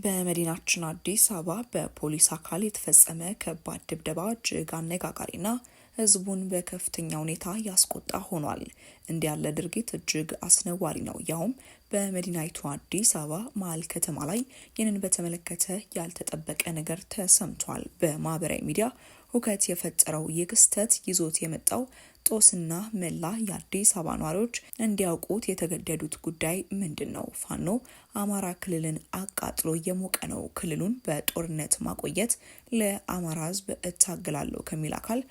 በመዲናችን አዲስ አበባ በፖሊስ አካል የተፈጸመ ከባድ ድብደባ እጅግ አነጋጋሪና ህዝቡን በከፍተኛ ሁኔታ ያስቆጣ ሆኗል። እንዲህ ያለ ድርጊት እጅግ አስነዋሪ ነው። ያውም በመዲናይቱ አዲስ አበባ መሀል ከተማ ላይ ይህንን በተመለከተ ያልተጠበቀ ነገር ተሰምቷል። በማህበራዊ ሚዲያ ሁከት የፈጠረው ይህ ክስተት ይዞት የመጣው ጦስና መላ የአዲስ አበባ ነዋሪዎች እንዲያውቁት የተገደዱት ጉዳይ ምንድን ነው? ፋኖ አማራ ክልልን አቃጥሎ እየሞቀ ነው። ክልሉን በጦርነት ማቆየት ለአማራ ህዝብ እታገላለሁ ከሚል አካል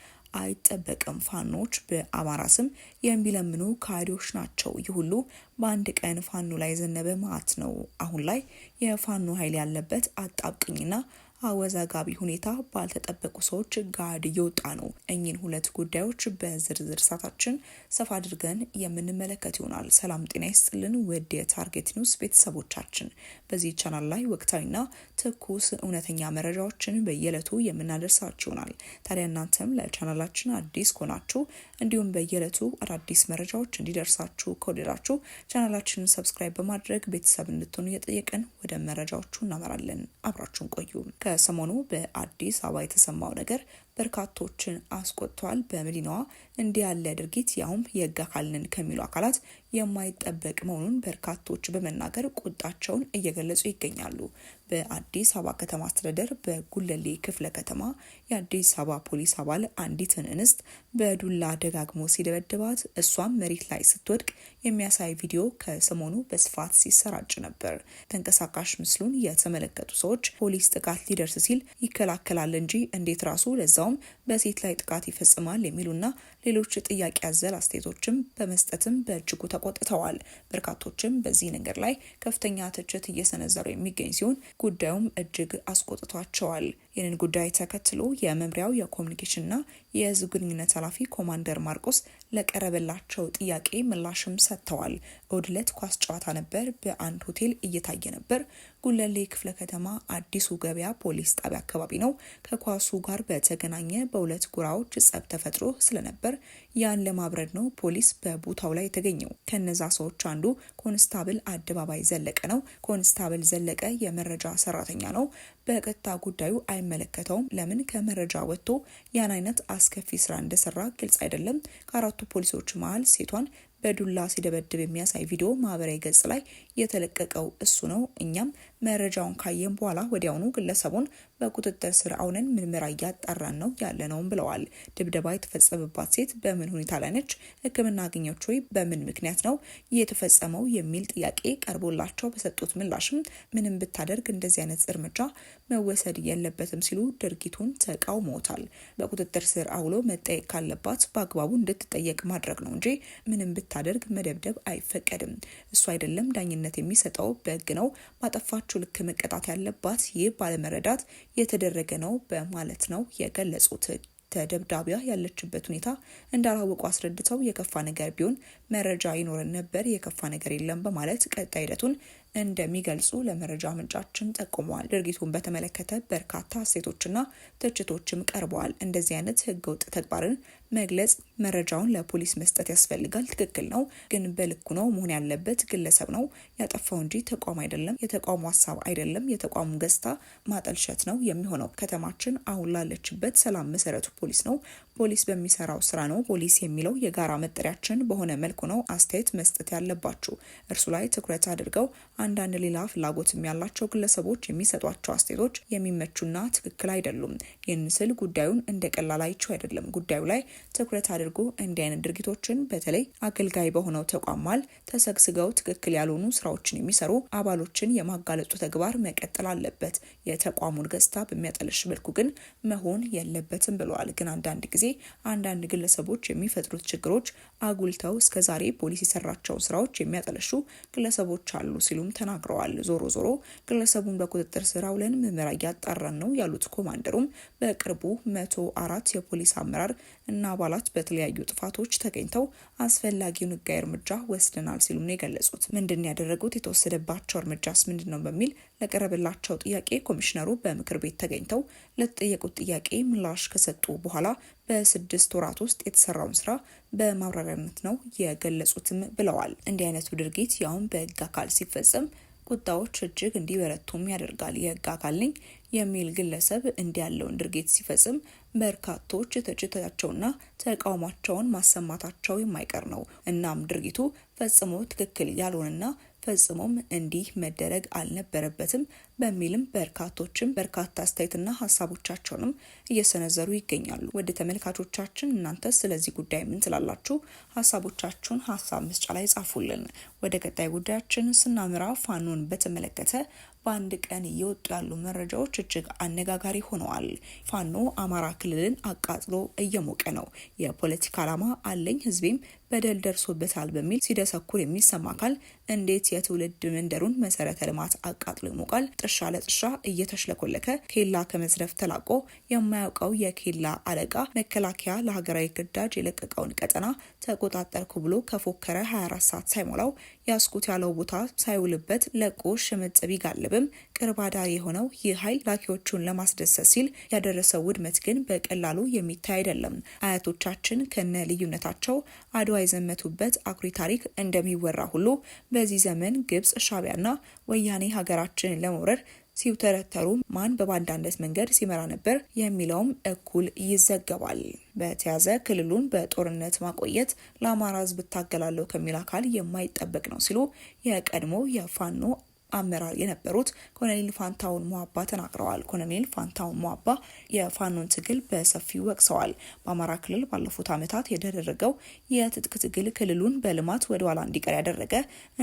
አይጠበቅም። ፋኖች በአማራ ስም የሚለምኑ ካዲዎች ናቸው። ይህ ሁሉ በአንድ ቀን ፋኖ ላይ ዘነበ ማለት ነው። አሁን ላይ የፋኖ ኃይል ያለበት አጣብቅኝና አወዛጋቢ ሁኔታ ባልተጠበቁ ሰዎች ጋድ እየወጣ ነው። እኚህን ሁለት ጉዳዮች በዝርዝር ሰዓታችን ሰፋ አድርገን የምንመለከት ይሆናል። ሰላም ጤና ይስጥልን ውድ የታርጌት ኒውስ ቤተሰቦቻችን፣ በዚህ ቻናል ላይ ወቅታዊና ትኩስ እውነተኛ መረጃዎችን በየዕለቱ የምናደርሳችሁ ይሆናል። ታዲያ እናንተም ለቻናላችን አዲስ ከሆናችሁ እንዲሁም በየዕለቱ አዳዲስ መረጃዎች እንዲደርሳችሁ ከወደዳችሁ ቻናላችንን ሰብስክራይብ በማድረግ ቤተሰብ እንድትሆኑ እየጠየቅን ወደ መረጃዎቹ እናመራለን። አብራችሁን ቆዩ። ከሰሞኑ በአዲስ አበባ የተሰማው ነገር በርካቶችን አስቆጥቷል። በመዲናዋ እንዲህ ያለ ድርጊት ያውም የህግ አካልን ከሚሉ አካላት የማይጠበቅ መሆኑን በርካቶች በመናገር ቁጣቸውን እየገለጹ ይገኛሉ። በአዲስ አበባ ከተማ አስተዳደር በጉለሌ ክፍለ ከተማ የአዲስ አበባ ፖሊስ አባል አንዲትን እንስት በዱላ ደጋግሞ ሲደበድባት እሷም መሬት ላይ ስትወድቅ የሚያሳይ ቪዲዮ ከሰሞኑ በስፋት ሲሰራጭ ነበር። ተንቀሳቃሽ ምስሉን የተመለከቱ ሰዎች ፖሊስ ጥቃት ሊደርስ ሲል ይከላከላል እንጂ እንዴት ራሱ ለዛውም በሴት ላይ ጥቃት ይፈጽማል የሚሉና ሌሎች ጥያቄ አዘል አስተያየቶችም በመስጠትም በእጅጉ ተቆጥተዋል። በርካቶችም በዚህ ነገር ላይ ከፍተኛ ትችት እየሰነዘሩ የሚገኝ ሲሆን ጉዳዩም እጅግ አስቆጥቷቸዋል። ይህንን ጉዳይ ተከትሎ የመምሪያው የኮሚኒኬሽንና የህዝብ ግንኙነት ኃላፊ ኮማንደር ማርቆስ ለቀረበላቸው ጥያቄ ምላሽም ሰጥተዋል። እሁድ ዕለት ኳስ ጨዋታ ነበር፣ በአንድ ሆቴል እየታየ ነበር። ጉለሌ ክፍለ ከተማ አዲሱ ገበያ ፖሊስ ጣቢያ አካባቢ ነው። ከኳሱ ጋር በተገናኘ በሁለት ጎራዎች ጸብ ተፈጥሮ ስለነበር ያን ለማብረድ ነው ፖሊስ በቦታው ላይ የተገኘው። ከነዛ ሰዎች አንዱ ኮንስታብል አደባባይ ዘለቀ ነው። ኮንስታብል ዘለቀ የመረጃ ሰራተኛ ነው። በቀጥታ ጉዳዩ አይመለከተውም። ለምን ከመረጃ ወጥቶ ያን አይነት አስከፊ ስራ እንደሰራ ግልጽ አይደለም። ከአራቱ ፖሊሶች መሀል ሴቷን በዱላ ሲደበድብ የሚያሳይ ቪዲዮ ማህበራዊ ገጽ ላይ የተለቀቀው እሱ ነው። እኛም መረጃውን ካየን በኋላ ወዲያውኑ ግለሰቡን በቁጥጥር ስር አውለን ምርመራ እያጣራን ነው ያለነውም ብለዋል። ድብደባ የተፈጸመባት ሴት በምን ሁኔታ ላይ ነች? ሕክምና አገኘች ወይ? በምን ምክንያት ነው የተፈጸመው? የሚል ጥያቄ ቀርቦላቸው በሰጡት ምላሽም ምንም ብታደርግ እንደዚህ አይነት እርምጃ መወሰድ የለበትም ሲሉ ድርጊቱን ተቃውመውታል። በቁጥጥር ስር አውሎ መጠየቅ ካለባት በአግባቡ እንድትጠየቅ ማድረግ ነው እንጂ ምንም ብታደርግ መደብደብ አይፈቀድም። እሱ አይደለም ዳኝነት የሚሰጠው በህግ ነው። ባጠፋችው ልክ መቀጣት ያለባት ይህ ባለመረዳት የተደረገ ነው በማለት ነው የገለጹት። ተደብዳቢያ ያለችበት ሁኔታ እንዳላወቁ አስረድተው የከፋ ነገር ቢሆን መረጃ ይኖረን ነበር፣ የከፋ ነገር የለም በማለት ቀጣይ ሂደቱን እንደሚገልጹ ለመረጃ ምንጫችን ጠቁመዋል። ድርጊቱን በተመለከተ በርካታ አስተያየቶችና ትችቶችም ቀርበዋል። እንደዚህ አይነት ህገወጥ ተግባርን መግለጽ፣ መረጃውን ለፖሊስ መስጠት ያስፈልጋል። ትክክል ነው፣ ግን በልኩ ነው መሆን ያለበት። ግለሰብ ነው ያጠፋው እንጂ ተቋም አይደለም። የተቋሙ ሀሳብ አይደለም። የተቋሙ ገጽታ ማጠልሸት ነው የሚሆነው። ከተማችን አሁን ላለችበት ሰላም መሰረቱ ፖሊስ ነው። ፖሊስ በሚሰራው ስራ ነው። ፖሊስ የሚለው የጋራ መጠሪያችን በሆነ መልኩ ነው አስተያየት መስጠት ያለባችሁ። እርሱ ላይ ትኩረት አድርገው አንዳንድ ሌላ ፍላጎትም ያላቸው ግለሰቦች የሚሰጧቸው አስተያየቶች የሚመቹና ትክክል አይደሉም። ይህን ስል ጉዳዩን እንደ ቀላል አይቼው አይደለም። ጉዳዩ ላይ ትኩረት አድርጎ እንዲህ አይነት ድርጊቶችን በተለይ አገልጋይ በሆነው ተቋም ማል ተሰግስገው ትክክል ያልሆኑ ስራዎችን የሚሰሩ አባሎችን የማጋለጡ ተግባር መቀጠል አለበት። የተቋሙን ገጽታ በሚያጠለሽ መልኩ ግን መሆን የለበትም ብለዋል። ግን አንዳንድ ጊዜ አንዳንድ ግለሰቦች የሚፈጥሩት ችግሮች አጉልተው እስከዛሬ ፖሊስ የሰራቸውን ስራዎች የሚያጠለሹ ግለሰቦች አሉ ሲሉም ተናግረዋል። ዞሮ ዞሮ ግለሰቡን በቁጥጥር ስር አውለን ምርመራ እያጣራን ነው ያሉት ኮማንደሩም በቅርቡ 104 የፖሊስ አመራር እና አባላት በተለያዩ ጥፋቶች ተገኝተው አስፈላጊውን ህጋዊ እርምጃ ወስደናል ሲሉ ነው የገለጹት። ምንድን ያደረጉት? የተወሰደባቸው እርምጃስ ምንድን ነው በሚል ለቀረበላቸው ጥያቄ ኮሚሽነሩ በምክር ቤት ተገኝተው ለተጠየቁት ጥያቄ ምላሽ ከሰጡ በኋላ በ6 ወራት ውስጥ የተሰራውን ስራ በማብራሪያነት ነው የገለጹትም ብለዋል። እንዲህ አይነቱ ድርጊት ያውም በህግ አካል ሲፈጸም ቁጣዎች እጅግ እንዲበረቱም ያደርጋል። የህግ አካል ነኝ የሚል ግለሰብ እንዲያለውን ድርጊት ሲፈጽም በርካቶች ትችታቸውና ተቃውሟቸውን ማሰማታቸው የማይቀር ነው። እናም ድርጊቱ ፈጽሞ ትክክል ያልሆነና ፈጽሞም እንዲህ መደረግ አልነበረበትም በሚልም በርካቶችም በርካታ አስተያየትና ሀሳቦቻቸውንም እየሰነዘሩ ይገኛሉ። ወደ ተመልካቾቻችን እናንተ ስለዚህ ጉዳይ ምን ትላላችሁ? ሀሳቦቻችሁን ሀሳብ መስጫ ላይ ጻፉልን። ወደ ቀጣይ ጉዳያችን ስናምራ ፋኖን በተመለከተ በአንድ ቀን እየወጡ ያሉ መረጃዎች እጅግ አነጋጋሪ ሆነዋል። ፋኖ አማራ ክልልን አቃጥሎ እየሞቀ ነው። የፖለቲካ ዓላማ አለኝ ህዝቤም በደል ደርሶበታል በሚል ሲደሰኩር የሚሰማ አካል እንዴት የትውልድ መንደሩን መሰረተ ልማት አቃጥሎ ይሞቃል? ጥሻ ለጥሻ እየተሽለኮለከ ኬላ ከመዝረፍ ተላቆ የማያውቀው የኬላ አለቃ መከላከያ ለሀገራዊ ግዳጅ የለቀቀውን ቀጠና ተቆጣጠርኩ ብሎ ከፎከረ 24 ሰዓት ሳይሞላው ያስኩት ያለው ቦታ ሳይውልበት ለቆ ሽምጥ ቢጋልብም ቅርብ አዳሪ የሆነው ይህ ኃይል ላኪዎቹን ለማስደሰት ሲል ያደረሰው ውድመት ግን በቀላሉ የሚታይ አይደለም። አያቶቻችን ከነ ልዩነታቸው አድዋ የዘመቱበት አኩሪ ታሪክ እንደሚወራ ሁሉ በዚህ ዘመን ግብጽ፣ ሻዕቢያና ወያኔ ሀገራችንን ለመውረር ሲውተረተሩ ማን በባንዳነት መንገድ ሲመራ ነበር የሚለውም እኩል ይዘገባል። በተያዘ ክልሉን በጦርነት ማቆየት ለአማራ ሕዝብ እታገላለሁ ከሚል አካል የማይጠበቅ ነው ሲሉ የቀድሞ የፋኖ አመራር የነበሩት ኮሎኔል ፋንታውን ሞአባ ተናግረዋል። ኮሎኔል ፋንታውን ሞአባ የፋኖን ትግል በሰፊው ወቅሰዋል። በአማራ ክልል ባለፉት ዓመታት የተደረገው የትጥቅ ትግል ክልሉን በልማት ወደ ኋላ እንዲቀር ያደረገ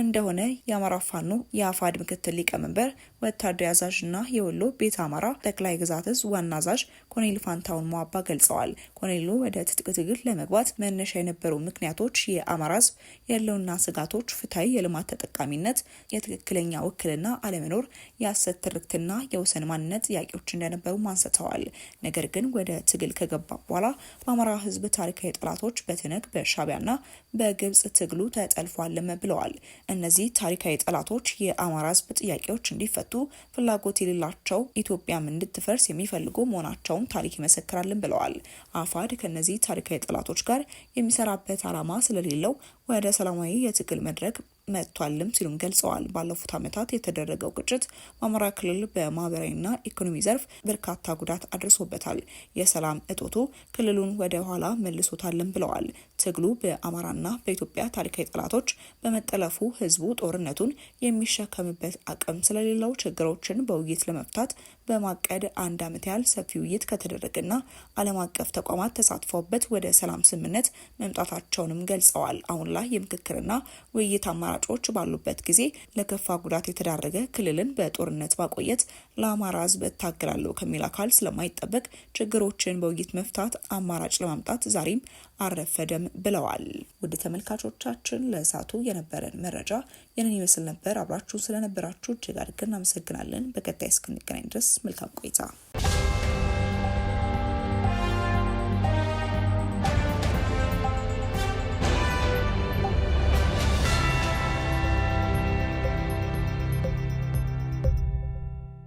እንደሆነ የአማራ ፋኖ የአፋድ ምክትል ሊቀመንበር ወታደራዊ አዛዥና የወሎ ቤተ አማራ ጠቅላይ ግዛት እዝ ዋና አዛዥ ኮሎኔል ፋንታውን ሞአባ ገልጸዋል። ኮሎኔሉ ወደ ትጥቅ ትግል ለመግባት መነሻ የነበሩ ምክንያቶች የአማራ ሕዝብ የህልውና ስጋቶች፣ ፍትሐዊ የልማት ተጠቃሚነት፣ የትክክለኛ ውክልና አለመኖር፣ የሐሰት ትርክትና የወሰን ማንነት ጥያቄዎች እንደነበሩ አንስተዋል። ነገር ግን ወደ ትግል ከገባ በኋላ በአማራ ሕዝብ ታሪካዊ ጠላቶች በትነግ በሻዕቢያና በግብጽ ትግሉ ተጠልፏልም ብለዋል። እነዚህ ታሪካዊ ጠላቶች የአማራ ሕዝብ ጥያቄዎች እንዲፈቱ ፍላጎት የሌላቸው ኢትዮጵያም እንድትፈርስ የሚፈልጉ መሆናቸውን ታሪክ ይመሰክራልን ብለዋል። አፋድ ከነዚህ ታሪካዊ ጠላቶች ጋር የሚሰራበት ዓላማ ስለሌለው ወደ ሰላማዊ የትግል መድረክ መጥቷልም ሲሉም ገልጸዋል። ባለፉት ዓመታት የተደረገው ግጭት በአማራ ክልል በማህበራዊና ኢኮኖሚ ዘርፍ በርካታ ጉዳት አድርሶበታል። የሰላም እጦቱ ክልሉን ወደ ኋላ መልሶታልም ብለዋል። ትግሉ በአማራና በኢትዮጵያ ታሪካዊ ጠላቶች በመጠለፉ ህዝቡ ጦርነቱን የሚሸከምበት አቅም ስለሌለው ችግሮችን በውይይት ለመፍታት በማቀድ 1 ዓመት ያህል ሰፊ ውይይት ከተደረገና ዓለም አቀፍ ተቋማት ተሳትፈውበት ወደ ሰላም ስምምነት መምጣታቸውንም ገልጸዋል። አሁን ላይ የምክክርና ውይይት አማራጮች ባሉበት ጊዜ ለከፋ ጉዳት የተዳረገ ክልልን በጦርነት ማቆየት ለአማራ ህዝብ እታገላለሁ ከሚል አካል ስለማይጠበቅ ችግሮችን በውይይት መፍታት አማራጭ ለማምጣት ዛሬም አልረፈደም ብለዋል። ውድ ተመልካቾቻችን ለእሳቱ የነበረን መረጃ ይህንን ይመስል ነበር። አብራችሁን ስለነበራችሁ እጅግ አድርገን እናመሰግናለን። በቀጣይ እስክንገናኝ ድረስ መልካም ቆይታ